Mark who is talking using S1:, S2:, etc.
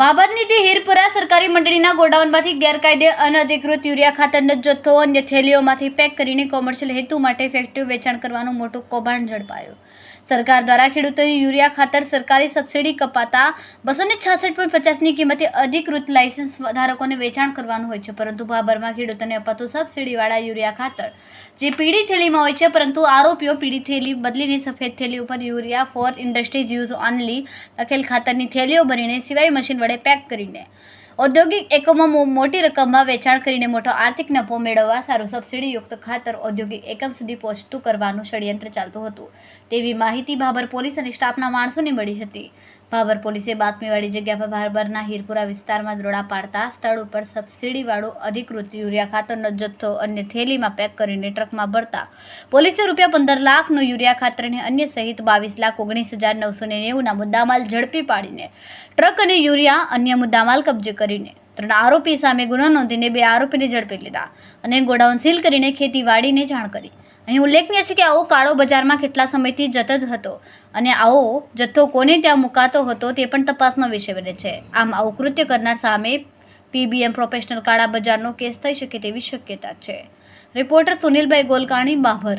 S1: બાબરની દી હીરપુરા સરકારી મંડળીના ગોડાઉનમાંથી ગેરકાયદે અનધિકૃત યુરિયા ખાતરનો જથ્થો અન્ય થેલીઓમાંથી પેક કરીને કોમર્શિયલ હેતુ માટે ફેક્ટરી વેચાણ કરવાનું મોટું કૌભાંડ ઝડપાયું. સરકાર દ્વારા ખેડૂતોને યુરિયા ખાતર સરકારી સબસિડી કપાતા 266.50ની કિંમતે અધિકૃત લાયસન્સ ધારકોને વેચાણ કરવાનું હોય છે, પરંતુ બાબરમાં ખેડૂતોને અપાતું સબસિડીવાળા યુરિયા ખાતર જે પીળી થેલીમાં હોય છે, પરંતુ આરોપીઓ પીળી થેલી બદલીને સફેદ થેલી ઉપર urea for industries use only લખેલ ખાતરની થેલીઓ ભરીને સિવાય મશીન વડે પેક કરીને ઔદ્યોગિક એકમોમાં મોટી રકમમાં વેચાણ કરીને મોટો આર્થિક નફો મેળવવા સારું સબસિડીયુક્ત ખાતર ઔદ્યોગિક એકમ સુધી પહોંચતું કરવાનું ષડયંત્ર ચાલતું હતું તેવી માહિતી ભાભર પોલીસ અને સ્ટાફના માણસોને મળી હતી. ભાભર પોલીસે બાતમીવાળી જગ્યા પર ભાભરના હીરપુરા વિસ્તારમાં દરોડા પાડતા સ્થળ ઉપર સબસિડીવાળું અધિકૃત યુરિયા ખાતરનો જથ્થો અન્ય થેલીમાં પેક કરીને ટ્રકમાં ભરતા પોલીસે ₹15 લાખનું યુરિયા ખાતર અને અન્ય સહિત ₹22,19,990ના મુદ્દામાલ ઝડપી પાડીને ટ્રક અને યુરિયા અન્ય મુદ્દામાલ કબજે કરીને 3 આરોપી સામે ગુનો નોંધીને 2 આરોપીને ઝડપી લીધા અને ગોડાઉન સીલ કરીને ખેતીવાડીને જાણ કરી. અહીં ઉલ્લેખનીય છે કે આવો કાળો બજારમાં કેટલા સમયથી જતો જ હતો અને આવો જથ્થો કોને ત્યાં મુકાતો હતો તે પણ તપાસનો વિષય બને છે. આમ આવું કૃત્ય કરનાર સામે પીબીએમ પ્રોફેશનલ કાળા બજારનો કેસ થઈ શકે તેવી શક્યતા છે. રિપોર્ટર સુનિલભાઈ ગોલકાણી, ભાભર.